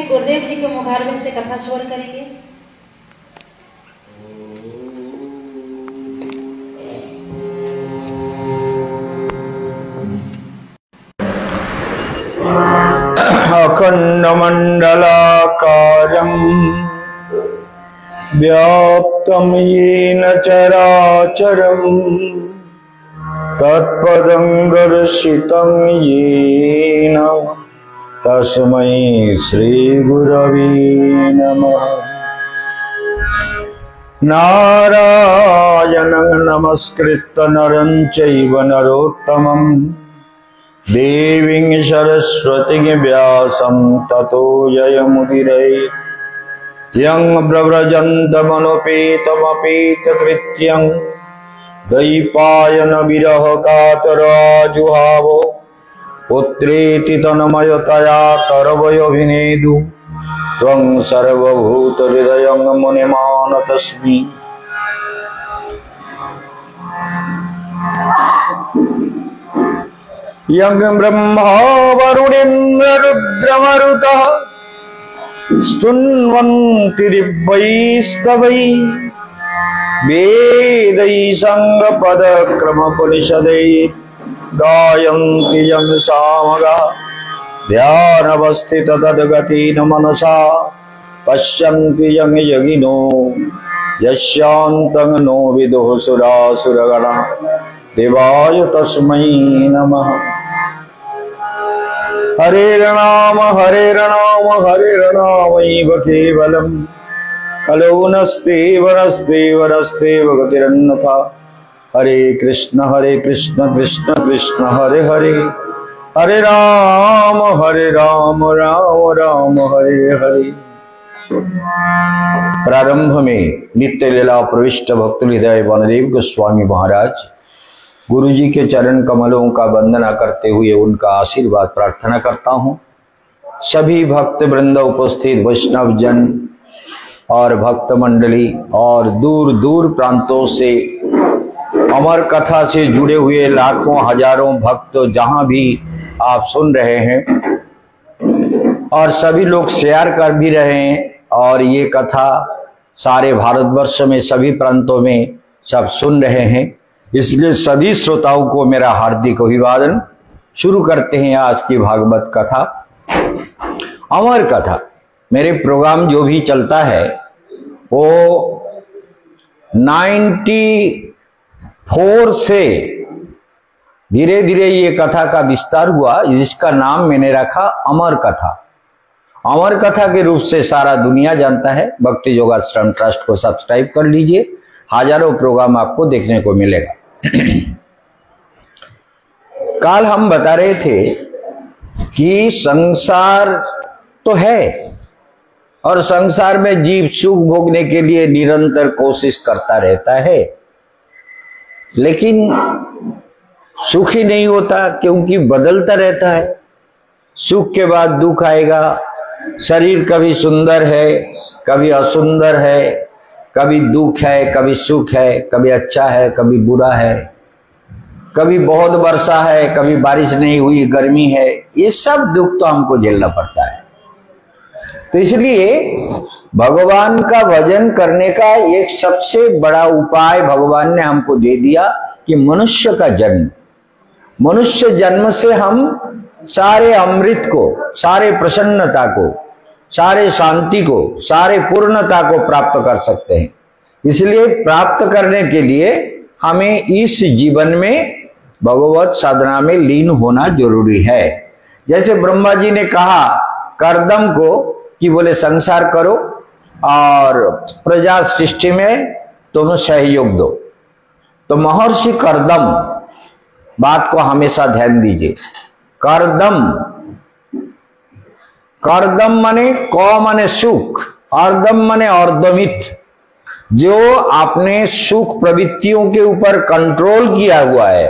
गुरुदेव जी के मुखारबिंद से कथा श्रवण करेंगे। अखंडमंडलाकारं व्याप्तं येन चराचरं तत्पदं दर्शितं येन तस्मै श्री गुरवे नमः। नारायणं नमस्कृत्य नरं चैव नरोत्तमं देवीं सरस्वतीं व्यासं ततो जयमुदीरयेत्। यं प्रव्रजन्तमनुपेतमपेतकृत्यं द्वैपायन विरह कातराजुहावो पुत्रेति तन्मयतया तरवयोभिनेदु त्वं सर्वभूतहृदयं मुनिमानतस्मि। यं ब्रह्मा वरुणेन्द्र रुद्रमरुतः स्तुन्वन्ति दिव्यैस्तवैः वेदैः साङ्गपदक्रमोपनिषदैः गायन्ति यं सामगाः ध्यानवस्थित तद्गतेन मनसा पश्यन्ति यं यगिनो यस्यान्तं नो विदुः सुरासुरगणाः देवाय तस्मै नमः। हरेर्नाम हरेर्नामैव केवलं कलौ नस्त्येव नस्त्येव गतिरन्यथा। हरे कृष्ण कृष्ण कृष्ण हरे हरे हरे राम राम राम हरे हरे। प्रारंभ में नित्य लीला प्रविष्ट भक्त हृदय वनदेव गोस्वामी महाराज गुरु जी के चरण कमलों का वंदना करते हुए उनका आशीर्वाद प्रार्थना करता हूँ। सभी भक्त वृंद उपस्थित वैष्णव जन और भक्त मंडली और दूर दूर प्रांतों से अमर कथा से जुड़े हुए लाखों हजारों भक्त जहां भी आप सुन रहे हैं और सभी लोग शेयर कर भी रहे हैं और ये कथा सारे भारतवर्ष में सभी प्रांतों में सब सुन रहे हैं, इसलिए सभी श्रोताओं को मेरा हार्दिक अभिवादन। शुरू करते हैं आज की भागवत कथा, अमर कथा। मेरे प्रोग्राम जो भी चलता है वो 94 से धीरे धीरे ये कथा का विस्तार हुआ, जिसका नाम मैंने रखा अमर कथा। अमर कथा के रूप से सारा दुनिया जानता है। भक्ति योगाश्रम ट्रस्ट को सब्सक्राइब कर लीजिए, हजारों प्रोग्राम आपको देखने को मिलेगा। कल हम बता रहे थे कि संसार तो है और संसार में जीव सुख भोगने के लिए निरंतर कोशिश करता रहता है, लेकिन सुखी नहीं होता क्योंकि बदलता रहता है। सुख के बाद दुख आएगा। शरीर कभी सुंदर है, कभी असुंदर है, कभी दुख है, कभी सुख है, कभी अच्छा है, कभी बुरा है, कभी बहुत वर्षा है, कभी बारिश नहीं हुई, गर्मी है। ये सब दुख तो हमको झेलना पड़ता है। तो इसलिए भगवान का भजन करने का एक सबसे बड़ा उपाय भगवान ने हमको दे दिया कि मनुष्य का जन्म। मनुष्य जन्म से हम सारे अमृत को, सारे प्रसन्नता को, सारे शांति को, सारे पूर्णता को प्राप्त कर सकते हैं। इसलिए प्राप्त करने के लिए हमें इस जीवन में भगवत साधना में लीन होना जरूरी है। जैसे ब्रह्मा जी ने कहा कर्दम को कि बोले संसार करो और प्रजा सृष्टि में तुम सहयोग दो, तो महर्षि कर्दम, बात को हमेशा ध्यान दीजिए। कर्दम, कर्दम माने क माने सुख, अर्दम माने अर्धमित। जो आपने सुख प्रवृत्तियों के ऊपर कंट्रोल किया हुआ है,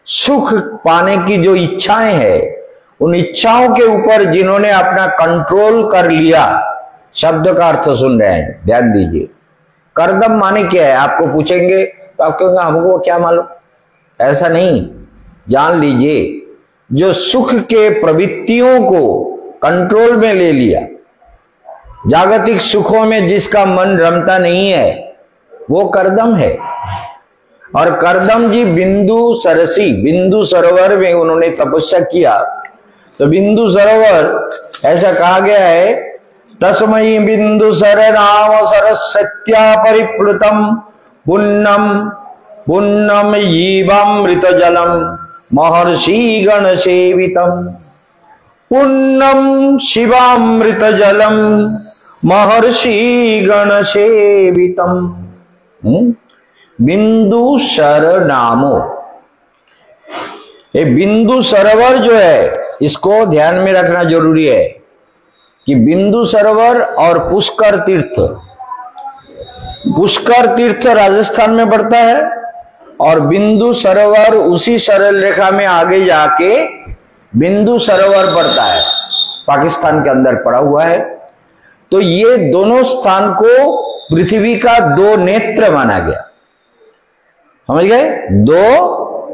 सुख पाने की जो इच्छाएं हैं, उन इच्छाओं के ऊपर जिन्होंने अपना कंट्रोल कर लिया, शब्द का अर्थ सुन रहे हैं, ध्यान दीजिए। कर्दम माने क्या है? आपको पूछेंगे तो आप कहेंगे हमको क्या मालूम। ऐसा नहीं, जान लीजिए, जो सुख के प्रवृत्तियों को कंट्रोल में ले लिया, जागतिक सुखों में जिसका मन रमता नहीं है, वो कर्दम है। और कर्दम जी बिंदु सरसी, बिंदु सरोवर में उन्होंने तपस्या किया। तो बिंदु सरोवर ऐसा कहा गया है, तस्मै बिंदु सर नाम सरस्वत्या परिप्लुतम पुण्यम पुण्यम जीवामृत जलम महर्षि गण सेवितम। पुण्यम शिवामृत जलम महर्षि गण सेवितम। बिंदु सर नामो, ये बिंदु सरोवर जो है, इसको ध्यान में रखना जरूरी है कि बिंदु सरोवर और पुष्कर तीर्थ, पुष्कर तीर्थ राजस्थान में पड़ता है और बिंदु सरोवर उसी सरल रेखा में आगे जाके बिंदु सरोवर पड़ता है, पाकिस्तान के अंदर पड़ा हुआ है। तो ये दोनों स्थान को पृथ्वी का दो नेत्र माना गया। समझ गए? दो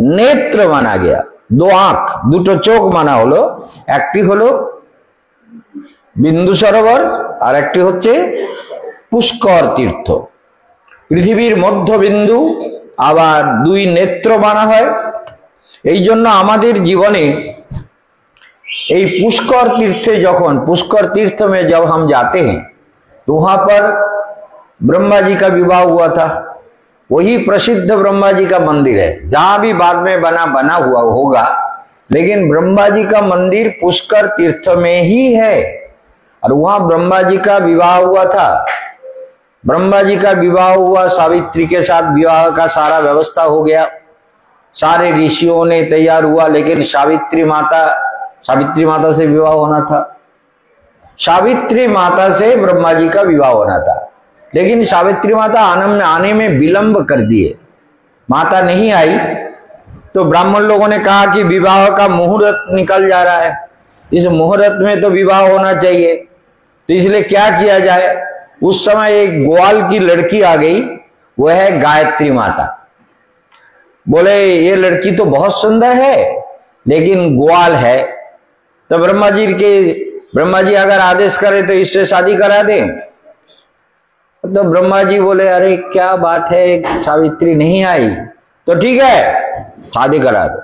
नेत्र माना गया, दो आंख, दुटो चोख माना हलो। একটি হলো বিন্দু সরোবর আর একটি হচ্ছে পুষ্কর তীর্থ। পৃথিবীর মধ্যবিন্দু আবার দুই নেত্র মানা হয়। এই জন্য আমাদের জীবনে এই पुष्कर तीर्थे जखन पुष्कर तीर्थ में जब हम जाते हैं तो वहां पर ब्रह्मा जी का विवाह हुआ था। वही प्रसिद्ध ब्रह्मा जी का मंदिर है, जहां भी बाद में बना हुआ होगा, लेकिन ब्रह्मा जी का मंदिर पुष्कर तीर्थ में ही है और वहां ब्रह्मा जी का विवाह हुआ था। ब्रह्मा जी का विवाह हुआ, सावित्री के साथ विवाह का सारा व्यवस्था हो गया, सारे ऋषियों ने तैयार हुआ, लेकिन सावित्री माता से विवाह होना था। सावित्री माता से ब्रह्मा जी का विवाह होना था, लेकिन सावित्री माता आने में विलंब कर दिए, माता नहीं आई। तो ब्राह्मण लोगों ने कहा कि विवाह का मुहूर्त निकल जा रहा है, इस मुहूर्त में तो विवाह होना चाहिए, तो इसलिए क्या किया जाए। उस समय एक ग्वाल की लड़की आ गई, वह है गायत्री माता। बोले ये लड़की तो बहुत सुंदर है लेकिन ग्वाल है, तो ब्रह्मा जी अगर आदेश करें तो इससे शादी करा दें। तो ब्रह्मा जी बोले अरे क्या बात है, सावित्री नहीं आई तो ठीक है शादी करा दो,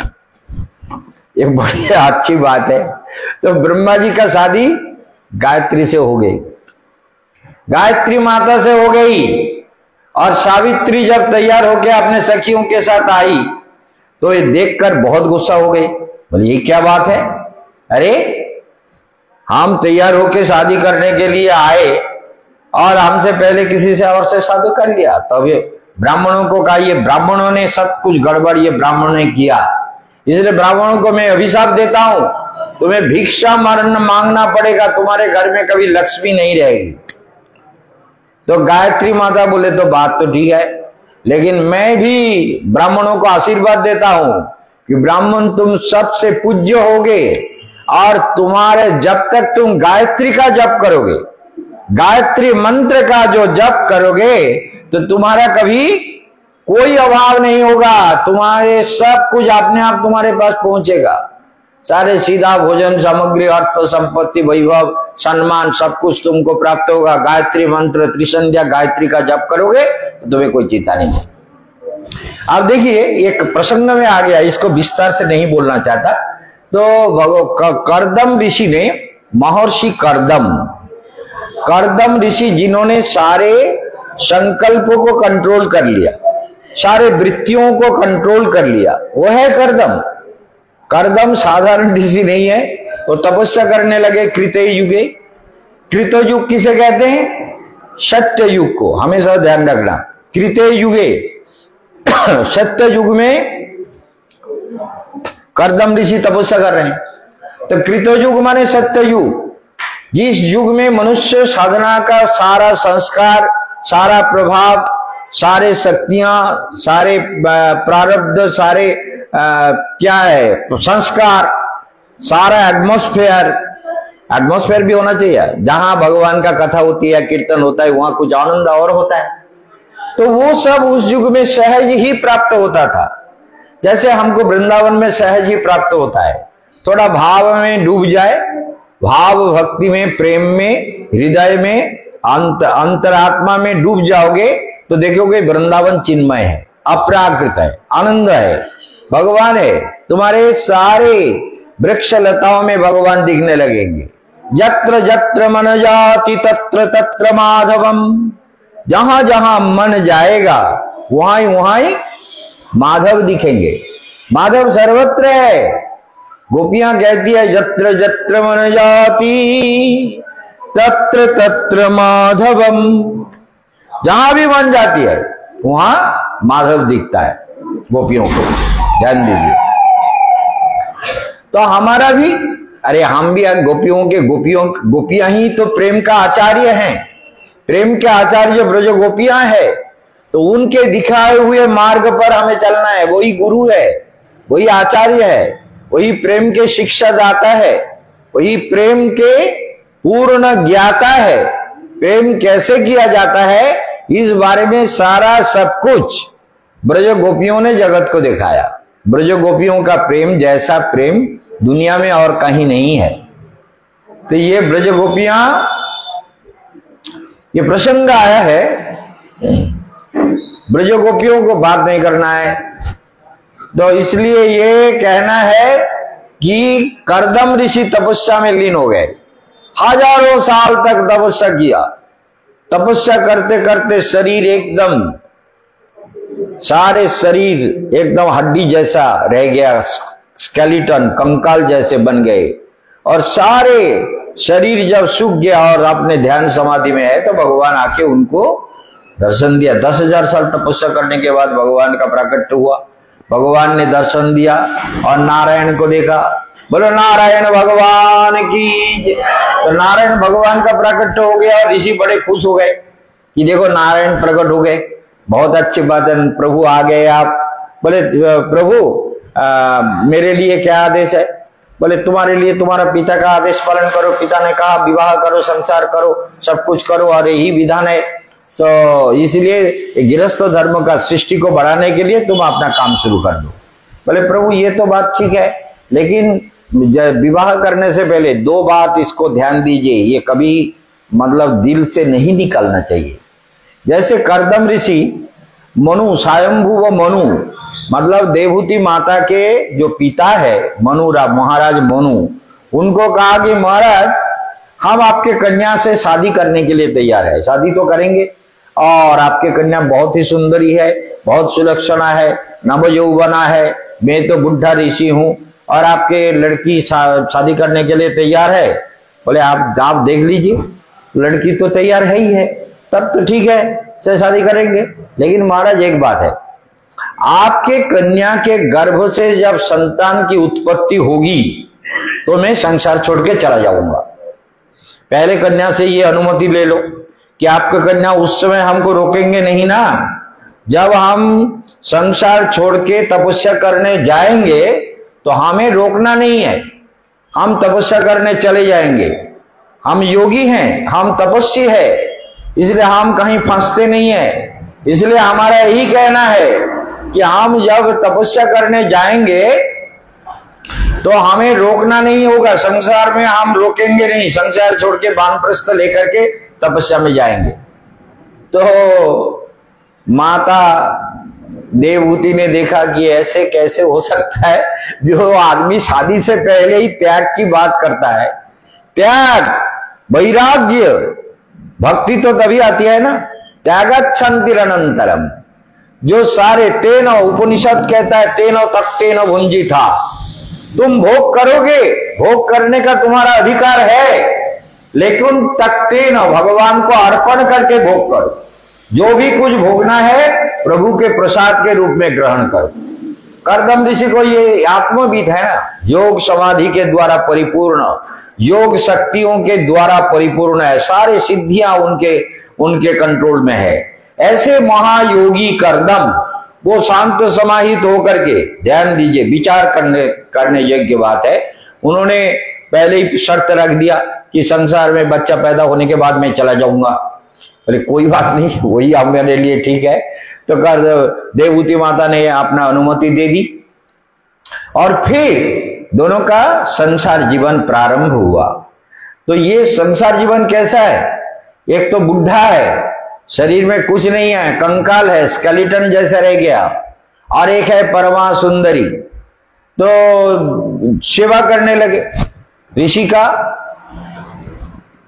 ये बड़ी अच्छी बात है। तो ब्रह्मा जी का शादी गायत्री से हो गई, गायत्री माता से हो गई। और सावित्री जब तैयार होकर अपने सखियों के साथ आई तो ये देखकर बहुत गुस्सा हो गई, बोले ये क्या बात है, अरे हम तैयार होकर शादी करने के लिए आए और हमसे पहले किसी से और से शादी कर लिया। तो ये ब्राह्मणों को कहा ये ब्राह्मणों ने सब कुछ गड़बड़ ये ब्राह्मणों ने किया, इसलिए ब्राह्मणों को मैं अभिशाप देता हूं, तुम्हें भिक्षा मांगना पड़ेगा, तुम्हारे घर में कभी लक्ष्मी नहीं रहेगी। तो गायत्री माता बोले तो बात तो ठीक है, लेकिन मैं भी ब्राह्मणों को आशीर्वाद देता हूं कि ब्राह्मण तुम सबसे पूज्य होगे और तुम्हारे जब तक तुम गायत्री का जप करोगे, गायत्री मंत्र का जो जप करोगे तो तुम्हारा कभी कोई अभाव नहीं होगा, तुम्हारे सब कुछ अपने आप तुम्हारे पास पहुंचेगा, सारे सीधा भोजन सामग्री अर्थ संपत्ति वैभव सम्मान सब कुछ तुमको प्राप्त होगा। गायत्री मंत्र त्रिसंध्या गायत्री का जप करोगे तो तुम्हें कोई चिंता नहीं। अब देखिए एक प्रसंग में आ गया, इसको विस्तार से नहीं बोलना चाहता। तो कर्दम ऋषि ने, महर्षि कर्दम ऋषि जिन्होंने सारे संकल्पों को कंट्रोल कर लिया, सारे वृत्तियों को कंट्रोल कर लिया, वो है कर्दम साधारण ऋषि नहीं है। वो तपस्या करने लगे कृतयुग युगे। कृतयुग किसे कहते हैं, सत्य युग को, हमेशा ध्यान रखना। कृतयुग युगे सत्य युग में कर्दम ऋषि तपस्या कर रहे हैं। तो कृतयुग माने सत्य युग, जिस युग में मनुष्य साधना का सारा संस्कार, सारा प्रभाव, सारे शक्तियां, सारे प्रारब्ध, सारे क्या है संस्कार, सारा एटमॉस्फेयर भी होना चाहिए। जहां भगवान का कथा होती है, कीर्तन होता है, वहां कुछ आनंद और होता है। तो वो सब उस युग में सहज ही प्राप्त होता था, जैसे हमको वृंदावन में सहज ही प्राप्त होता है। थोड़ा भाव में डूब जाए, भाव भक्ति में, प्रेम में, हृदय में, अंतरात्मा में डूब जाओगे तो देखोगे वृंदावन चिन्मय है, अपराकृत है, आनंद है, भगवान है। तुम्हारे सारे वृक्ष लताओं में भगवान दिखने लगेंगे। यत्र यत्र मन जाति तत्र तत्र माधवम, जहां जहां मन जाएगा वहां वहां माधव दिखेंगे। माधव सर्वत्र है। गोपियां कहती है यत्र यत्र मन जाति तत्र तत्र माधवम, जहां भी मन जाती है वहां माधव दिखता है गोपियों को। ध्यान दीजिए। तो हमारा भी, अरे हम भी गोपियां ही तो प्रेम का आचार्य हैं। प्रेम के आचार्य ब्रज गोपियां है, तो उनके दिखाए हुए मार्ग पर हमें चलना है। वही गुरु है, वही आचार्य है, वही प्रेम के शिक्षा दाता है, वही प्रेम के पूर्ण ज्ञाता है। प्रेम कैसे किया जाता है इस बारे में सारा सब कुछ ब्रज गोपियों ने जगत को दिखाया। ब्रज गोपियों का प्रेम जैसा प्रेम दुनिया में और कहीं नहीं है। तो ये ब्रज गोपियां, ये प्रसंग आया है, ब्रज गोपियों को बात नहीं करना है, तो इसलिए ये कहना है कि कर्दम ऋषि तपस्या में लीन हो गए। हजारों साल तक तपस्या किया। तपस्या करते करते शरीर एकदम, सारे शरीर एकदम हड्डी जैसा रह गया, स्केलेटन, कंकाल जैसे बन गए। और सारे शरीर जब सूख गया और अपने ध्यान समाधि में है तो भगवान आके उनको दर्शन दिया। 10,000 साल तपस्या करने के बाद भगवान का प्राकट्य हुआ। भगवान ने दर्शन दिया और नारायण को देखा। बोलो नारायण भगवान की। तो नारायण भगवान का प्राकट्य हो गया और ऋषि बड़े खुश हो गए कि देखो नारायण प्रकट हो गए, बहुत अच्छी बात है, प्रभु आ गए आप। बोले प्रभु मेरे लिए क्या आदेश है? बोले तुम्हारे लिए तुम्हारा पिता का आदेश पालन करो। पिता ने कहा विवाह करो, संसार करो, सब कुछ करो और यही विधान है। तो इसलिए गृहस्थ धर्म का सृष्टि को बढ़ाने के लिए तुम अपना काम शुरू कर दो। बोले प्रभु ये तो बात ठीक है, लेकिन विवाह करने से पहले दो बात इसको ध्यान दीजिए, ये कभी मतलब दिल से नहीं निकलना चाहिए। जैसे कर्दम ऋषि मनु, स्वयंभू व मनु, मतलब देवहूति माता के जो पिता है महाराज मनु, उनको कहा कि महाराज हम आपके कन्या से शादी करने के लिए तैयार है, शादी तो करेंगे और आपके कन्या बहुत ही सुंदरी है, बहुत सुलक्षणा है, नवयौवना है, मैं तो बुढ़ा ऋषि हूं और आपके लड़की शादी करने के लिए तैयार है। बोले आप देख लीजिए, लड़की तो तैयार है ही है, तब तो ठीक है से शादी करेंगे। लेकिन महाराज एक बात है, आपके कन्या के गर्भ से जब संतान की उत्पत्ति होगी तो मैं संसार छोड़ के चला जाऊंगा। पहले कन्या से ये अनुमति ले लो कि आपका कन्या उस समय हमको रोकेंगे नहीं ना। जब हम संसार छोड़ के तपस्या करने जाएंगे तो हमें रोकना नहीं है, हम तपस्या करने चले जाएंगे। हम योगी हैं, हम तपस्वी है, इसलिए हम कहीं फंसते नहीं है। इसलिए हमारा यही कहना है कि हम जब तपस्या करने जाएंगे तो हमें रोकना नहीं होगा, संसार में हम रोकेंगे नहीं, संसार छोड़ के वानप्रस्थ लेकर के तपस्या में जाएंगे। तो माता देवहूति ने देखा कि ऐसे कैसे हो सकता है, जो आदमी शादी से पहले ही त्याग की बात करता है। त्याग, वैराग्य, भक्ति तो तभी आती है ना, त्यागच्छन्तिरनंतरम, जो सारे तेन उपनिषद कहता है तेन तक्तेन भुंजी था, तुम भोग करोगे, भोग करने का तुम्हारा अधिकार है, लेकिन तक्तेन भगवान को अर्पण करके भोग करो। जो भी कुछ भोगना है प्रभु के प्रसाद के रूप में ग्रहण करो। कर्दम ऋषि को ये आत्मविद है ना, योग समाधि के द्वारा परिपूर्ण, योग शक्तियों के द्वारा परिपूर्ण है, सारे सिद्धियां उनके कंट्रोल में है। ऐसे महायोगी कर्दम वो शांत समाहित होकर के, ध्यान दीजिए, विचार करने योग्य बात है, उन्होंने पहले ही शर्त रख दिया कि संसार में बच्चा पैदा होने के बाद मैं चला जाऊंगा। अरे कोई बात नहीं, वही आप मेरे लिए ठीक है। तो देवहूति माता ने अपना अनुमति दे दी और फिर दोनों का संसार जीवन प्रारंभ हुआ। तो ये संसार जीवन कैसा है? एक तो बुढ़ा है, शरीर में कुछ नहीं है, कंकाल है, स्केलेटन जैसा रह गया, और एक है परमा सुंदरी। तो सेवा करने लगे ऋषि का।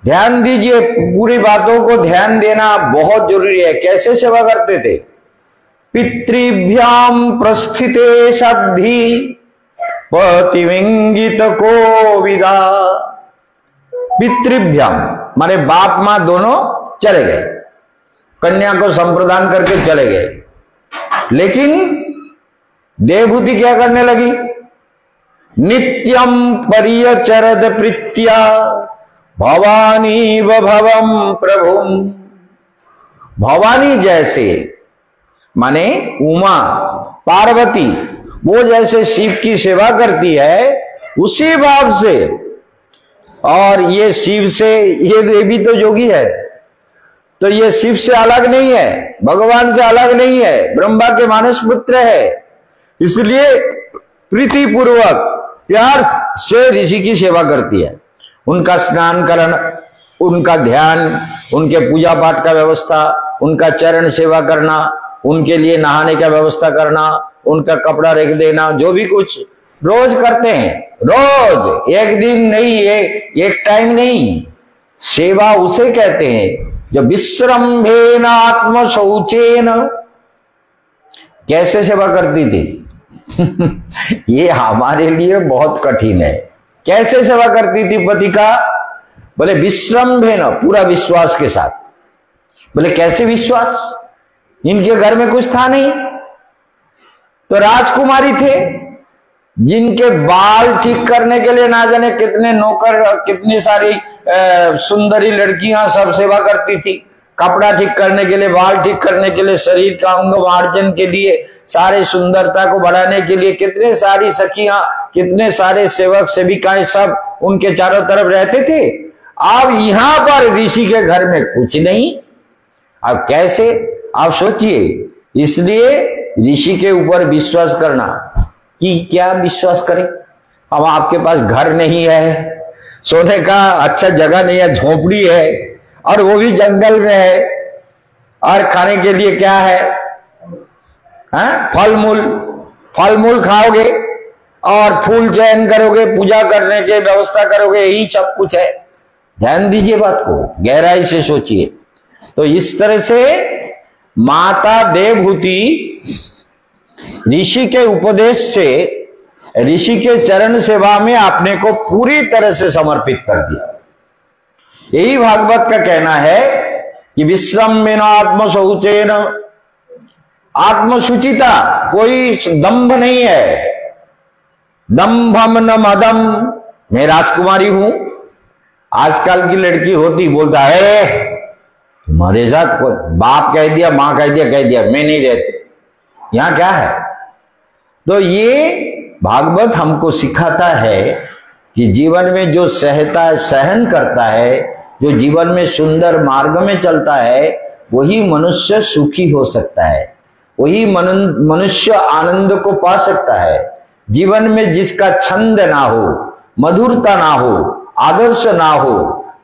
ध्यान दीजिए, पूरी बातों को ध्यान देना बहुत जरूरी है। कैसे सेवा करते थे? पितृभ्याम प्रस्थिते सद्धि पतिविंगित को विदा। पितृभ्याम माने बाप मां दोनों चले गए, कन्या को संप्रदान करके चले गए, लेकिन देवहूति क्या करने लगी? नित्यम परियचरद प्रीत्या भवानी व भवम प्रभुम। भवानी जैसे माने उमा पार्वती, वो जैसे शिव की सेवा करती है उसी भाव से, और ये शिव से, ये भी तो योगी है, तो ये शिव से अलग नहीं है, भगवान से अलग नहीं है, ब्रह्मा के मानस पुत्र है। इसलिए प्रीति पूर्वक प्यार से ऋषि की सेवा करती है। उनका स्नान करण, उनका ध्यान, उनके पूजा पाठ का व्यवस्था, उनका चरण सेवा करना, उनके लिए नहाने का व्यवस्था करना, उनका कपड़ा रख देना, जो भी कुछ रोज करते हैं, रोज, एक दिन नहीं, एक टाइम नहीं। सेवा उसे कहते हैं जो विश्रम्भेन आत्म शौचेन। कैसे सेवा करती थी? ये हमारे लिए बहुत कठिन है। कैसे सेवा करती थी पति का? बोले विश्रम्भेन, पूरा विश्वास के साथ। बोले कैसे विश्वास? इनके घर में कुछ था नहीं, तो राजकुमारी थे जिनके बाल ठीक करने के लिए ना जाने कितने नौकर, कितनी सारी सुंदरी लड़कियां सब सेवा करती थी। कपड़ा ठीक करने के लिए, बाल ठीक करने के लिए, शरीर का अंग मार्जन के लिए, सारे सुंदरता को बढ़ाने के लिए कितने सारी सखियां, कितने सारे सेवक सेविकाएं सब उनके चारों तरफ रहते थे। अब यहां पर ऋषि के घर में कुछ नहीं। अब कैसे, आप सोचिए। इसलिए ऋषि के ऊपर विश्वास करना कि क्या विश्वास करें। अब आपके पास घर नहीं है, सोने का अच्छा जगह नहीं है, झोपड़ी है और वो भी जंगल में है, और खाने के लिए क्या है, फल मूल खाओगे और फूल चयन करोगे, पूजा करने के व्यवस्था करोगे, यही सब कुछ है। ध्यान दीजिए बात को, गहराई से सोचिए। तो इस तरह से माता देवहूति ऋषि के उपदेश से, ऋषि के चरण सेवा में अपने को पूरी तरह से समर्पित कर दिया। यही भागवत का कहना है कि विश्रम्येन आत्मशौचेन, आत्मशुचिता, कोई दंभ नहीं है। दंभम न मदम, मैं राजकुमारी हूं। आजकल की लड़की होती बोलता है तुम्हारे साथ बाप कह दिया, मां कह दिया, मैं नहीं रहती। यहां क्या है? तो ये भागवत हमको सिखाता है कि जीवन में जो सहन करता है, जो जीवन में सुंदर मार्ग में चलता है, वही मनुष्य सुखी हो सकता है, वही मनुष्य आनंद को पा सकता है। जीवन में जिसका छंद ना हो, मधुरता ना हो, आदर्श ना हो,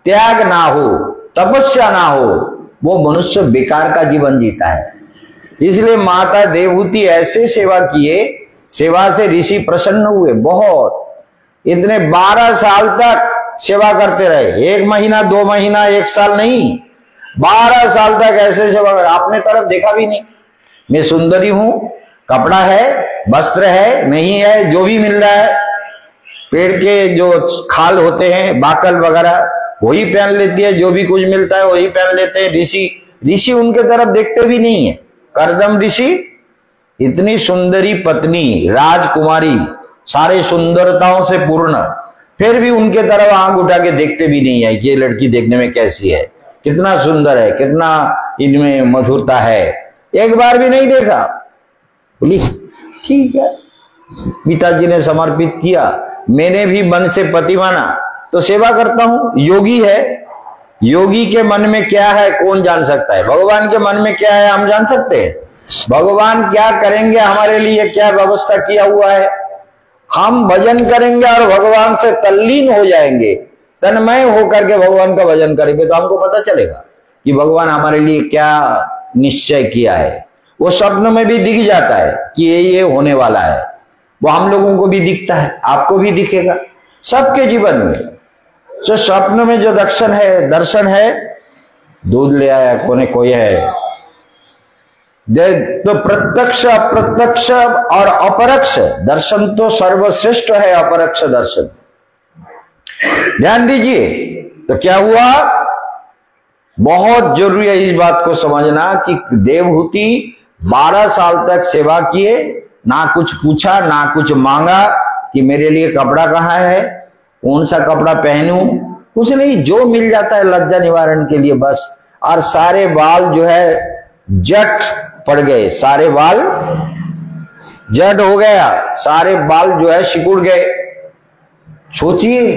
त्याग ना हो, तपस्या ना हो, वो मनुष्य बेकार का जीवन जीता है। इसलिए माता देवहूति ऐसे सेवा किए, सेवा से ऋषि प्रसन्न हुए बहुत। इतने 12 साल तक सेवा करते रहे, 1 महीना 2 महीना 1 साल नहीं, 12 साल तक ऐसे सेवा कर। आपने तरफ देखा भी नहीं, मैं सुंदरी हूं, कपड़ा है, वस्त्र है, नहीं है, जो भी मिल रहा है, पेड़ के जो खाल होते हैं, बाकल वगैरह, वही पहन लेती है, जो भी कुछ मिलता है वही पहन लेते हैं। ऋषि उनके तरफ देखते भी नहीं है। कर्दम ऋषि, इतनी सुंदरी पत्नी, राजकुमारी, सारे सुंदरताओं से पूर्ण, फिर भी उनके तरफ आंख उठा के देखते भी नहीं है। ये लड़की देखने में कैसी है, कितना सुंदर है, कितना इनमें मधुरता है, एक बार भी नहीं देखा। बोली ठीक है, पिताजी ने समर्पित किया, मैंने भी मन से पति माना तो सेवा करता हूं। योगी है, योगी के मन में क्या है कौन जान सकता है? भगवान के मन में क्या है हम जान सकते हैं? भगवान क्या करेंगे हमारे लिए, क्या व्यवस्था किया हुआ है, हम भजन करेंगे और भगवान से तल्लीन हो जाएंगे, तन्मय होकर के भगवान का भजन करेंगे, तो हमको पता चलेगा कि भगवान हमारे लिए क्या निश्चय किया है। वो स्वप्न में भी दिख जाता है कि ये होने वाला है, वो हम लोगों को भी दिखता है, आपको भी दिखेगा, सबके जीवन में। तो स्वप्न में जो दर्शन है, दूध ले आया कोने कोई है, तो प्रत्यक्ष अप्रत्यक्ष और अपरोक्ष दर्शन तो सर्वश्रेष्ठ है। अपरोक्ष दर्शन ध्यान दीजिए। तो क्या हुआ, बहुत जरूरी है इस बात को समझना कि देवहूति 12 साल तक सेवा किए, ना कुछ पूछा ना कुछ मांगा कि मेरे लिए कपड़ा कहाँ है, कौन सा कपड़ा पहनूं, कुछ नहीं, जो मिल जाता है लज्जा निवारण के लिए बस। और सारे बाल जो है जट पड़ गए, सारे बाल जट हो गया, सारे बाल जो है सिकुड़ गए। सोचिए,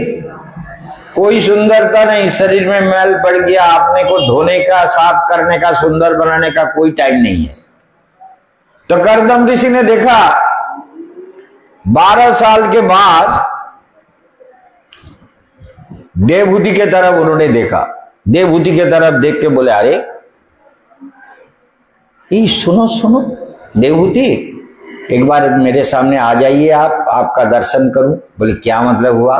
कोई सुंदरता नहीं, शरीर में मैल पड़ गया, अपने को धोने का, साफ करने का, सुंदर बनाने का कोई टाइम नहीं है। तो कर्दम ऋषि ने देखा 12 साल के बाद देवहूति के तरफ उन्होंने देखा। देवहूति के तरफ देख के बोले अरे ये सुनो देवहूति, एक बार मेरे सामने आ जाइए, आपका दर्शन करूं। बोले क्या मतलब हुआ?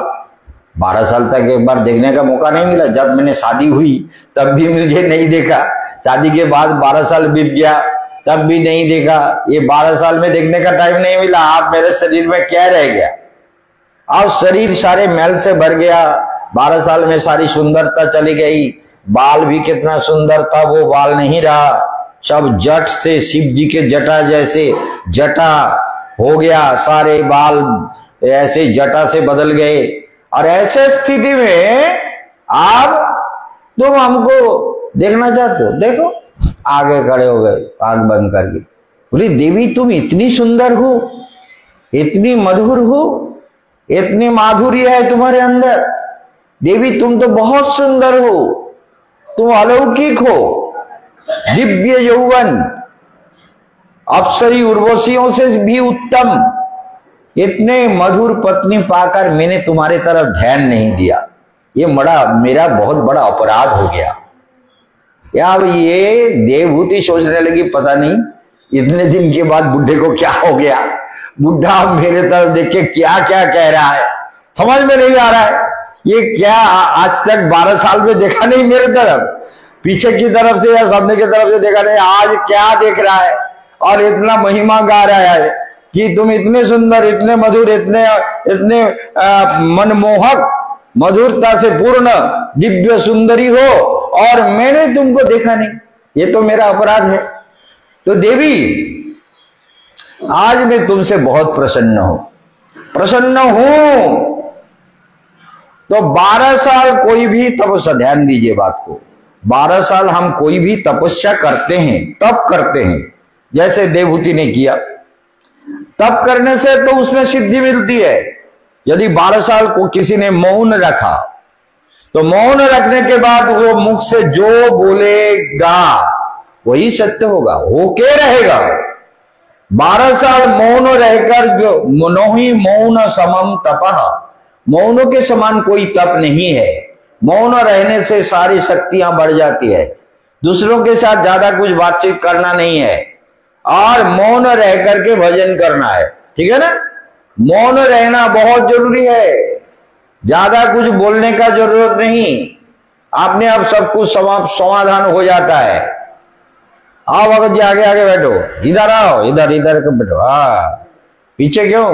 12 साल तक एक बार देखने का मौका नहीं मिला, जब मैंने शादी हुई तब भी मुझे नहीं देखा, शादी के बाद 12 साल बीत गया तब भी नहीं देखा, ये 12 साल में देखने का टाइम नहीं मिला। आप मेरे शरीर में क्या रह गया? अब शरीर सारे मैल से भर गया, 12 साल में सारी सुंदरता चली गई, बाल भी कितना सुंदर था वो बाल नहीं रहा, सब जट से शिव जी के जटा जैसे जटा हो गया, सारे बाल ऐसे जटा से बदल गए। और ऐसे स्थिति में आप तुम हमको देखना चाहते हो? देखो, आगे खड़े हो गए आंख बंद करके। बोली देवी तुम इतनी सुंदर हो, इतनी मधुर हो, इतनी माधुर्य है तुम्हारे अंदर। देवी तुम तो बहुत सुंदर हो, तुम अलौकिक हो, दिव्य यौवन, अप्सरी उर्वशियों से भी उत्तम। इतने मधुर पत्नी पाकर मैंने तुम्हारे तरफ ध्यान नहीं दिया, ये मेरा बहुत बड़ा अपराध हो गया। या अब ये देवभूति सोचने लगी पता नहीं इतने दिन के बाद बुढ़े को क्या हो गया, बुढ़ा मेरे तरफ देख के क्या क्या कह रहा है, समझ में नहीं आ रहा है। ये क्या आज तक 12 साल में देखा नहीं मेरे तरफ, पीछे की तरफ से या सामने की तरफ से देखा नहीं, आज क्या देख रहा है और इतना महिमा गा रहा है कि तुम इतने सुंदर, इतने मधुर, इतने मनमोहक, मधुरता से पूर्ण दिव्य सुंदरी हो और मैंने तुमको देखा नहीं, ये तो मेरा अपराध है। तो देवी आज मैं तुमसे बहुत प्रसन्न हूं। तो 12 साल कोई भी तपस्या, ध्यान दीजिए बात को, 12 साल हम कोई भी तपस्या करते हैं, तप करते हैं, जैसे देवहूति ने किया। तप करने से तो उसमें सिद्धि मिलती है। यदि 12 साल को किसी ने मौन रखा, तो मौन रखने के बाद वो मुख से जो बोलेगा वही सत्य होगा, होके रहेगा। 12 साल मौन रहकर जो मनोहि मौन समम तपः, मौनों के समान कोई तप नहीं है। मौन रहने से सारी शक्तियां बढ़ जाती है, दूसरों के साथ ज्यादा कुछ बातचीत करना नहीं है और मौन रह करके भजन करना है, ठीक है ना। मौन रहना बहुत जरूरी है, ज्यादा कुछ बोलने का जरूरत नहीं, आपने अब सब कुछ समाधान हो जाता है। आओ भगत जी आगे आगे बैठो, इधर आओ, इधर बैठो। हाँ, पीछे क्यों?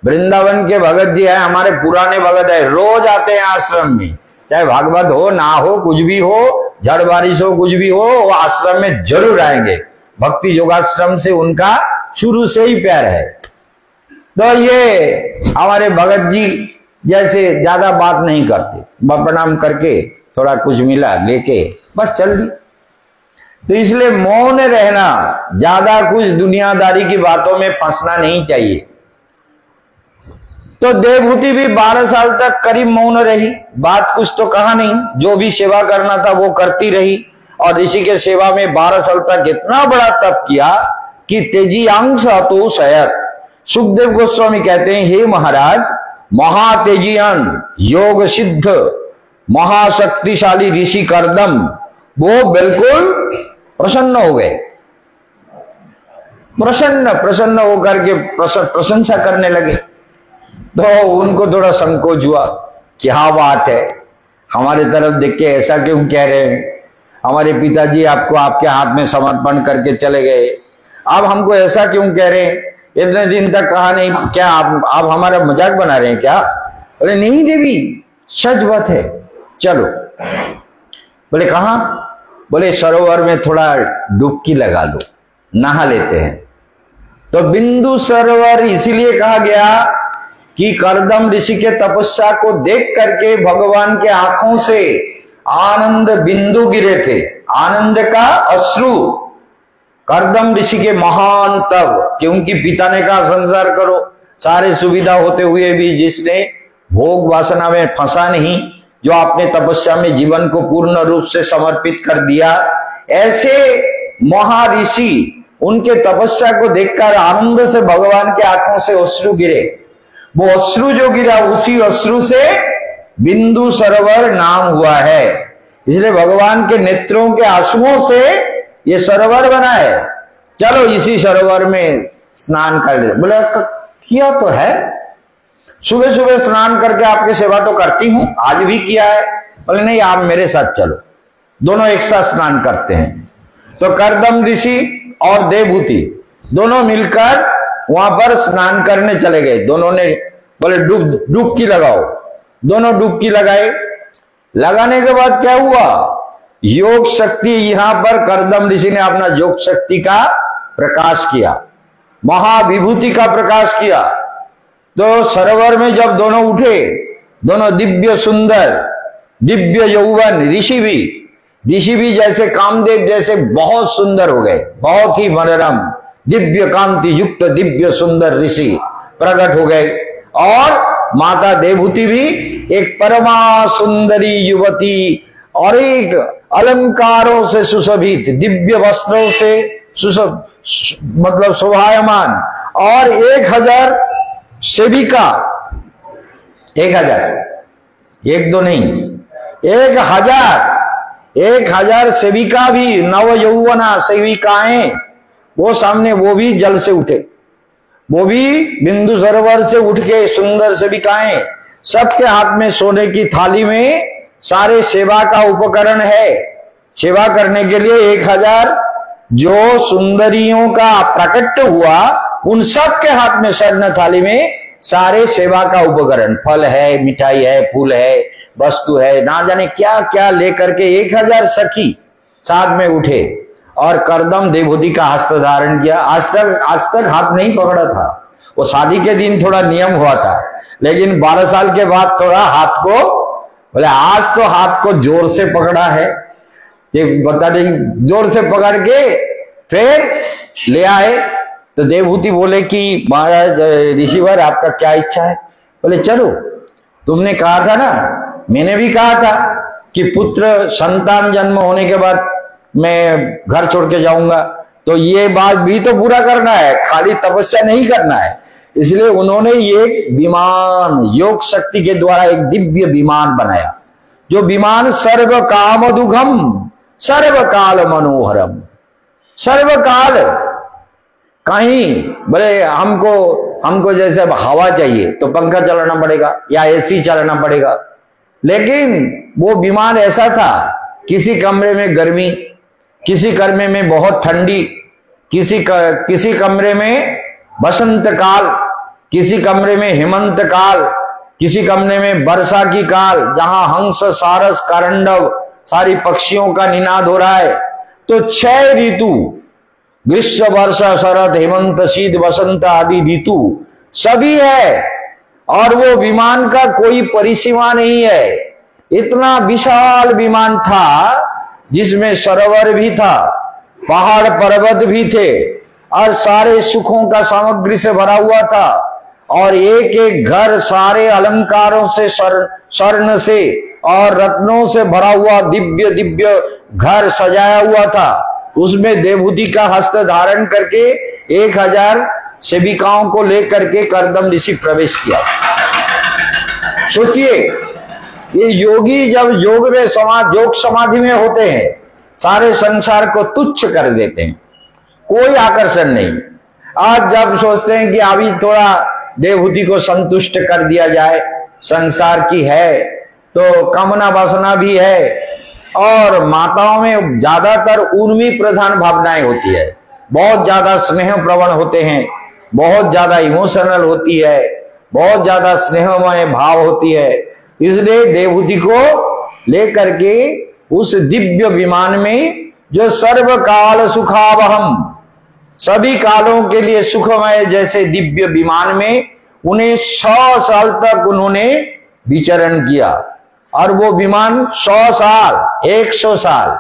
वृंदावन के भगत जी है, हमारे पुराने भगत है, रोज आते हैं आश्रम में, चाहे भागवत हो ना हो, कुछ भी हो, झड़ बारिश हो, कुछ भी हो, वो आश्रम में जरूर आएंगे। भक्ति योगाश्रम से उनका शुरू से ही प्यार है। तो ये हमारे भगत जी जैसे ज्यादा बात नहीं करते, प्रणाम करके थोड़ा कुछ मिला लेके बस चल दी। तो इसलिए मौन रहना, ज्यादा कुछ दुनियादारी की बातों में फंसना नहीं चाहिए। तो देवहूति भी 12 साल तक करीब मौन रही, बात कुछ तो कहा नहीं, जो भी सेवा करना था वो करती रही। और ऋषि के सेवा में 12 साल तक इतना बड़ा तप किया कि तेजी अंश तो शयत। सुखदेव गोस्वामी कहते हैं, हे महाराज, महातेजियन योग सिद्ध महाशक्तिशाली ऋषि कर्दम वो बिल्कुल प्रसन्न हो गए, प्रसन्न होकर के प्रशंसा करने लगे। तो उनको थोड़ा संकोच हुआ, क्या बात है, हमारे तरफ देख के ऐसा क्यों कह रहे हैं, हमारे पिताजी आपको आपके हाथ में समर्पण करके चले गए, आप हमको ऐसा क्यों कह रहे हैं, इतने दिन तक कहा नहीं, क्या आप हमारा मजाक बना रहे हैं क्या? बोले नहीं देवी, सच बात है, चलो। बोले कहां? बोले सरोवर में थोड़ा डुबकी लगा लो, नहा लेते हैं। तो बिंदु सरोवर इसीलिए कहा गया कि कर्दम ऋषि के तपस्या को देख करके भगवान के आंखों से आनंद बिंदु गिरे थे, आनंद का अश्रु। कर्दम ऋषि के महान तप, क्योंकि पिता ने कहा संसार करो, सारे सुविधा होते हुए भी जिसने भोग वासना में फंसा नहीं, जो आपने तपस्या में जीवन को पूर्ण रूप से समर्पित कर दिया, ऐसे महर्षि उनके तपस्या को देखकर आनंद से भगवान के आंखों से अश्रु गिरे। वो अश्रु जो गिरा, उसी अश्रु से बिंदु सरोवर नाम हुआ है। इसलिए भगवान के नेत्रों के आंसुओं से ये सरोवर बना है। चलो इसी सरोवर में स्नान कर ले। बोले किया तो है, सुबह सुबह स्नान करके आपकी सेवा तो करती हूं, आज भी किया है। बोले नहीं, आप मेरे साथ चलो, दोनों एक साथ स्नान करते हैं। तो कर्दम ऋषि और देवहूति दोनों मिलकर वहां पर स्नान करने चले गए। दोनों ने बोले डुबकी लगाओ, दोनों डुबकी लगाए। लगाने के बाद क्या हुआ, योग शक्ति, यहां पर कर्दम ऋषि ने अपना योग शक्ति का प्रकाश किया, महाविभूति का प्रकाश किया। तो सरोवर में जब दोनों उठे, दोनों दिव्य सुंदर, दिव्य यौवन ऋषि भी ऋषि भी जैसे कामदेव जैसे बहुत सुंदर हो गए, बहुत ही मनोरम दिव्य कांति युक्त दिव्य सुंदर ऋषि प्रकट हो गए। और माता देवहूति भी एक परमा सुंदरी युवती और एक अलंकारों से सुशोभित दिव्य वस्त्रों से मतलब शोभायमान और 1000 सेविका, 1000, एक दो नहीं, 1000 सेविका भी, नव यौवना सेविकाएं वो सामने, वो भी जल से उठे, वो भी बिंदु सरोवर से उठ के सुंदर सेविकाएं, सबके हाथ में सोने की थाली में सारे सेवा का उपकरण है। सेवा करने के लिए 1000 जो सुंदरियों का प्रकट हुआ, उन सब के हाथ में स्वर्ण थाली में सारे सेवा का उपकरण, फल है, मिठाई है, फूल है, वस्तु है, ना जाने क्या क्या लेकर के 1000 सखी साथ में उठे और करदम देवहूति का हस्त धारण किया। आज तक हाथ नहीं पकड़ा था, वो शादी के दिन थोड़ा नियम हुआ था, लेकिन 12 साल के बाद थोड़ा हाथ को, बोले आज तो हाथ को जोर से पकड़ा है, ये बता नहीं, जोर से पकड़ के फिर ले आए। तो देवहूति बोले कि महाराज ऋषिवर आपका क्या इच्छा है? बोले चलो, तुमने कहा था ना, मैंने भी कहा था कि पुत्र संतान जन्म होने के बाद मैं घर छोड़ के जाऊंगा, तो ये बात भी तो पूरा करना है, खाली तपस्या नहीं करना है। इसलिए उन्होंने ये विमान योग शक्ति के द्वारा एक दिव्य विमान बनाया, जो विमान सर्व काम दुघम सर्व काल मनोहरम, सर्वकाल कहीं, बोले हमको जैसे हवा चाहिए तो पंखा चलाना पड़ेगा या एसी चलाना पड़ेगा, लेकिन वो विमान ऐसा था, किसी कमरे में गर्मी, किसी कमरे में बहुत ठंडी, किसी कमरे में बसंत काल, किसी कमरे में हेमंत काल, किसी कमरे में वर्षा की काल, जहां हंस सारस करंडव सारी पक्षियों का निनाद हो रहा है। तो 6 ऋतु, ग्रीष्म वर्षा शरद हेमंत शीत वसंत आदि ऋतु सभी है, और वो विमान का कोई परिसीमा नहीं है। इतना विशाल विमान था जिसमें सरोवर भी था, पहाड़ पर्वत भी थे, और सारे सुखों का सामग्री से भरा हुआ था, और एक एक घर सारे अलंकारों से, स्वर्ण से और रत्नों से भरा हुआ दिव्य दिव्य घर सजाया हुआ था। उसमें देवहूति का हस्त धारण करके 1000 सेविकाओं को लेकर के करदम ऋषि प्रवेश किया। सोचिए, ये योगी जब योग समाधि में होते हैं, सारे संसार को तुच्छ कर देते हैं, कोई आकर्षण नहीं। आज जब सोचते हैं कि अभी थोड़ा देवहूति को संतुष्ट कर दिया जाए, संसार की है तो कामना वासना भी है, और माताओं में ज्यादातर उर्मी प्रधान भावनाएं होती है, बहुत ज्यादा स्नेह प्रवण होते हैं, बहुत ज्यादा इमोशनल होती है, बहुत ज्यादा स्नेहमय भाव होती है। इसलिए देवहूति को लेकर के उस दिव्य विमान में, जो सर्वकाल सुखावहम, सभी कालों के लिए सुखमय जैसे दिव्य विमान में उन्हें 100 साल तक उन्होंने विचरण किया। और वो विमान 100 साल, 100 साल,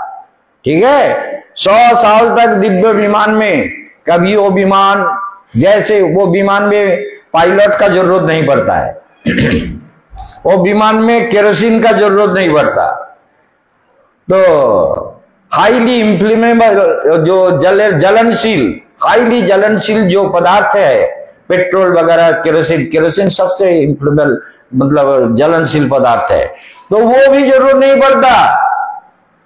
ठीक है, 100 साल तक दिव्य विमान में, कभी वो विमान जैसे, वो विमान में पायलट का जरूरत नहीं पड़ता है वो विमान में केरोसिन का जरूरत नहीं पड़ता। तो हाईली इम्प्लीमेबल, जो जलनशील, हाईली जलनशील जो पदार्थ है, पेट्रोल वगैरह, केरोसिन सबसे इम्प्लीमेबल मतलब जलनशील पदार्थ है, तो वो भी जरूरत नहीं पड़ता।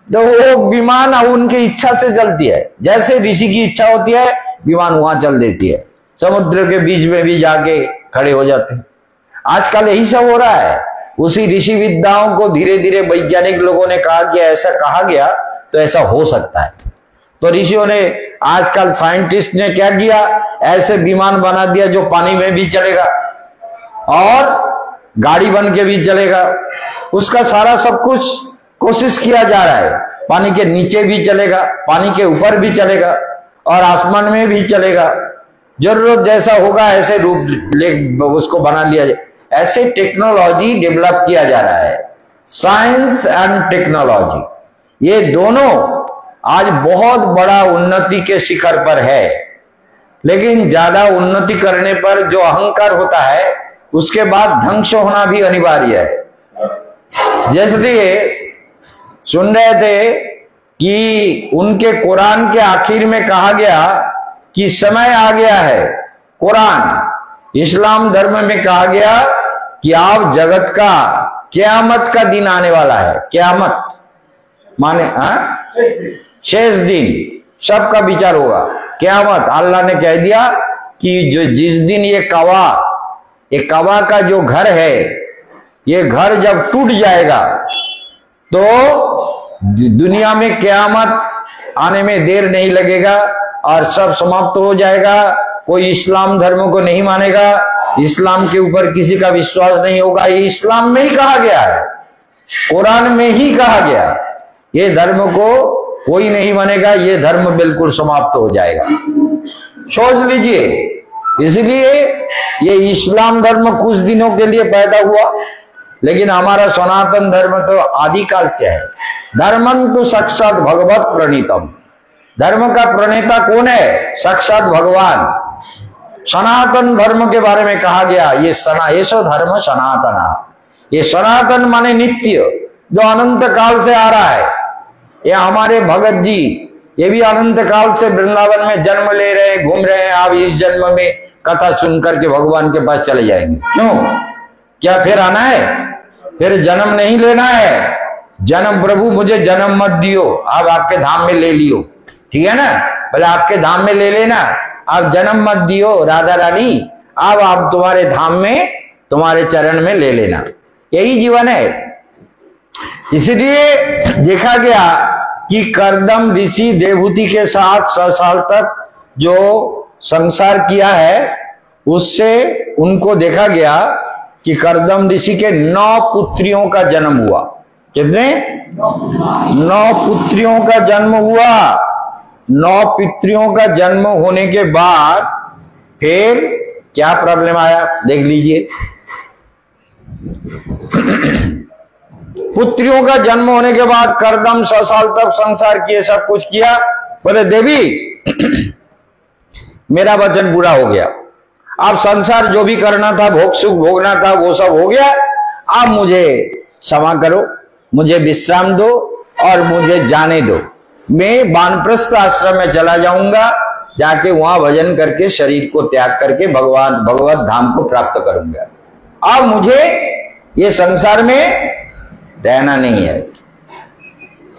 तो वो विमान उनकी इच्छा से चलती है, जैसे ऋषि की इच्छा होती है विमान वहां चल देती है, समुद्र के बीच में भी जाके खड़े हो जाते हैं। आजकल यही सब हो रहा है। उसी ऋषि विद्याओं को धीरे धीरे वैज्ञानिक लोगों ने कहा कि ऐसा कहा गया तो ऐसा हो सकता है। तो ऋषियों ने, आजकल साइंटिस्ट ने क्या किया, ऐसे विमान बना दिया जो पानी में भी चलेगा और गाड़ी बन के भी चलेगा। उसका सारा सब कुछ कोशिश किया जा रहा है, पानी के नीचे भी चलेगा, पानी के ऊपर भी चलेगा और आसमान में भी चलेगा। जरूरत जैसा होगा ऐसे रूप उसको बना लिया जाए। ऐसे टेक्नोलॉजी डेवलप किया जा रहा है, साइंस एंड टेक्नोलॉजी। ये दोनों आज बहुत बड़ा उन्नति के शिखर पर है, लेकिन ज्यादा उन्नति करने पर जो अहंकार होता है उसके बाद ध्वंस होना भी अनिवार्य है। जैसे सुन रहे थे कि उनके कुरान के आखिर में कहा गया कि समय आ गया है। कुरान इस्लाम धर्म में कहा गया कि आप जगत का क़यामत का दिन आने वाला है। क़यामत माने शेष दिन सबका विचार होगा। क़यामत अल्लाह ने कह दिया कि जो जिस दिन ये कवा का जो घर है, ये घर जब टूट जाएगा तो दुनिया में क़यामत आने में देर नहीं लगेगा और सब समाप्त हो जाएगा। कोई इस्लाम धर्म को नहीं मानेगा, इस्लाम के ऊपर किसी का विश्वास नहीं होगा। ये इस्लाम में ही कहा गया है, कुरान में ही कहा गया, ये धर्म को कोई नहीं मानेगा, ये धर्म बिल्कुल समाप्त हो जाएगा। सोच लीजिए, इसलिए ये इस्लाम धर्म कुछ दिनों के लिए पैदा हुआ, लेकिन हमारा सनातन धर्म तो आदिकाल से है। धर्मं तो साक्षात भगवत प्रणीतम, धर्म का प्रणेता कौन है? साक्षात भगवान। सनातन धर्म के बारे में कहा गया ये सो धर्म सनातन, ये सनातन माने नित्य, जो अनंत काल से आ रहा है। ये हमारे भगत जी, ये भी अनंत काल से वृंदावन में जन्म ले रहे हैं, घूम रहे हैं। आप इस जन्म में कथा सुन करके भगवान के पास चले जाएंगे। क्यों? क्या फिर आना है? फिर जन्म नहीं लेना है। जन्म प्रभु मुझे जन्म मत दियो, आप आपके धाम में ले लियो, ठीक है ना? बोले आपके धाम में ले लेना, आप जन्म मत दियो राधा रानी, आप तुम्हारे धाम में तुम्हारे चरण में ले लेना। यही जीवन है। इसलिए देखा गया कि कर्दम ऋषि देवहूति के साथ 100 साल तक जो संसार किया है, उससे उनको देखा गया कि कर्दम ऋषि के 9 पुत्रियों का जन्म हुआ। कितने? 9 पुत्रियों का जन्म हुआ। 9 पुत्रियों का जन्म होने के बाद फिर क्या प्रॉब्लम आया देख लीजिए। पुत्रियों का जन्म होने के बाद कर्दम 100 साल तक संसार किए, सब कुछ किया। बोले देवी मेरा वचन पूरा हो गया, अब संसार जो भी करना था, भोग सुख भोगना था, वो सब हो गया। अब मुझे क्षमा करो, मुझे विश्राम दो और मुझे जाने दो। मैं वानप्रस्थ आश्रम में चला जाऊंगा, जाके वहां भजन करके शरीर को त्याग करके भगवत धाम को प्राप्त करूंगा। अब मुझे ये संसार में रहना नहीं है।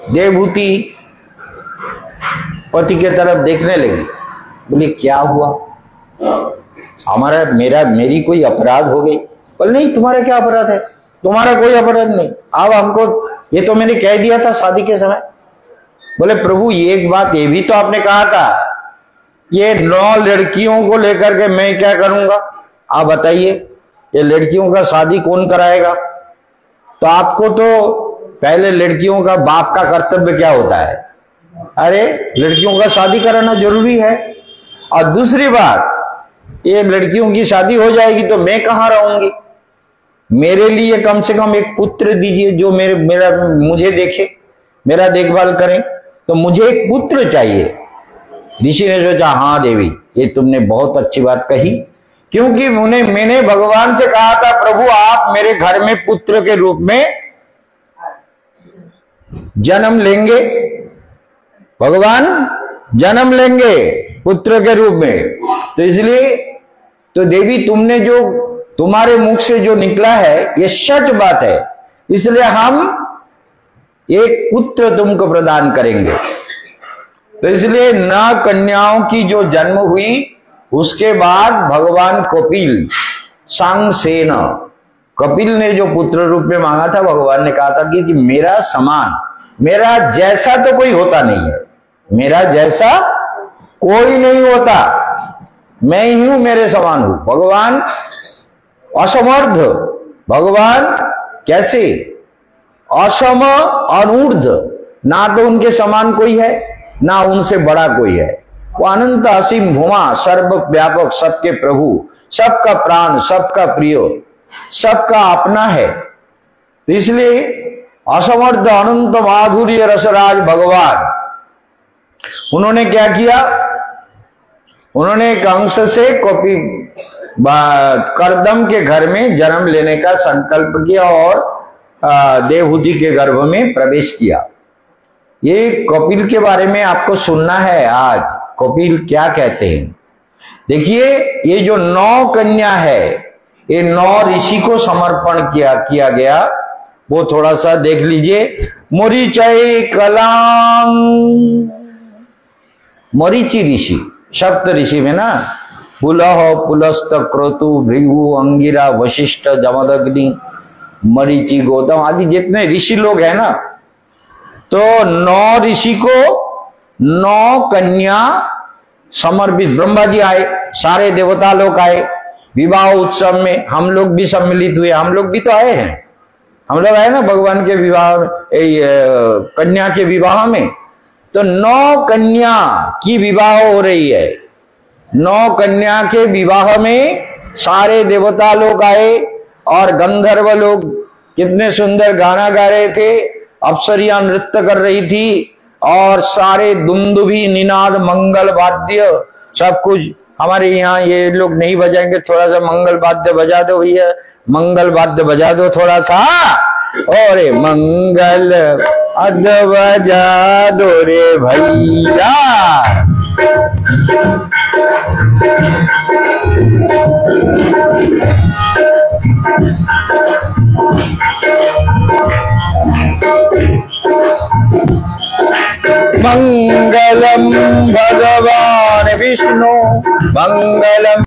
देवहूति पति के तरफ देखने लगी, बोले क्या हुआ, मेरी कोई अपराध हो गई? बोले नहीं, तुम्हारा क्या अपराध है, तुम्हारा कोई अपराध नहीं। अब हमको ये तो मैंने कह दिया था शादी के समय। बोले प्रभु एक बात ये भी तो आपने कहा था, ये 9 लड़कियों को लेकर के मैं क्या करूंगा? आप बताइए, ये लड़कियों का शादी कौन कराएगा? तो आपको तो पहले लड़कियों का बाप का कर्तव्य क्या होता है? अरे लड़कियों का शादी कराना जरूरी है। और दूसरी बात, ये लड़कियों की शादी हो जाएगी तो मैं कहां रहूंगी? मेरे लिए कम से कम एक पुत्र दीजिए जो मुझे देखे, मेरा देखभाल करें। तो मुझे एक पुत्र चाहिए। ऋषि ने सोचा हाँ देवी, ये तुमने बहुत अच्छी बात कही, क्योंकि मैंने भगवान से कहा था प्रभु आप मेरे घर में पुत्र के रूप में जन्म लेंगे, भगवान जन्म लेंगे पुत्र के रूप में। तो इसलिए तो देवी तुमने जो तुम्हारे मुख से जो निकला है ये सच बात है, इसलिए हम एक पुत्र तुमको प्रदान करेंगे। तो इसलिए 9 कन्याओं की जो जन्म हुई, उसके बाद भगवान कपिल सांगसेन, कपिल ने जो पुत्र रूप में मांगा था, भगवान ने कहा था कि मेरा समान, मेरा जैसा तो कोई होता नहीं है, मेरा जैसा कोई नहीं होता, मैं ही हूं, मेरे समान हूं। भगवान असमर्थ, भगवान कैसे? असम अनूर्ध, ना तो उनके समान कोई है ना उनसे बड़ा कोई है। वो अनंत असीम भुमा, सर्वव्यापक, सबके प्रभु, सबका प्राण, सबका प्रिय, सबका अपना है। तो इसलिए असमर्थ अनंत माधुर्य रसराज भगवान, उन्होंने क्या किया? उन्होंने एक अंश से कॉपी करदम के घर में जन्म लेने का संकल्प किया और देवहूति के गर्भ में प्रवेश किया। ये कपिल के बारे में आपको सुनना है आज। कपिल क्या कहते हैं देखिए, ये जो 9 कन्या है, ये 9 ऋषि को समर्पण किया गया, वो थोड़ा सा देख लीजिए। मरीचय कलांग, मरीचि ऋषि, सप्त ऋषि में ना, पुलह पुलस्त क्रतु भृगु अंगिरा वशिष्ठ जमदग्नि मरीचि गौतम आदि जितने ऋषि लोग हैं ना, तो 9 ऋषि को 9 कन्या समर्पित। ब्रह्मा जी आए, सारे देवता लोग आए विवाह उत्सव में, हम लोग भी सम्मिलित हुए, हम लोग भी तो आए हैं, हम लोग आए ना भगवान के विवाह, कन्या के विवाह में। तो 9 कन्या की विवाह हो रही है। 9 कन्या के विवाह में सारे देवता लोग आए और गंधर्व लोग कितने सुंदर गाना गा रहे थे, अप्सरियां नृत्य कर रही थी और सारे दुंदुभी निनाद मंगल वाद्य सब कुछ। हमारे यहाँ ये लोग नहीं बजाएंगे, थोड़ा सा मंगल वाद्य बजा दो भैया, मंगल वाद्य बजा दो थोड़ा सा। अरे मंगल अद बजा दो रे भैया। मंगलम भगवान विष्णु मंगलम।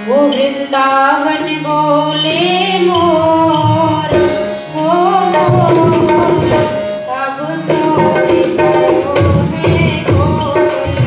वो वृंदावन बोले मोर, ओ मोर, अब सोए गयो है गोद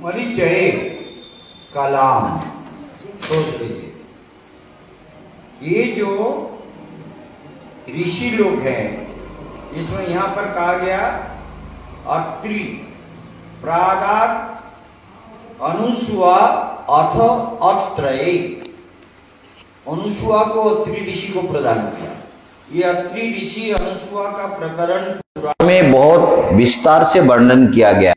परिचय कलाम। सोच लीजिए, ये जो ऋषि लोग हैं, इसमें यहां पर कहा गया अत्रि, प्रादात, अनुसुआ अथ अत्रये। अनुसुआ को अत्रि ऋषि को प्रदान किया। ये अत्रि ऋषि अनुसुआ का प्रकरण में बहुत विस्तार से वर्णन किया गया।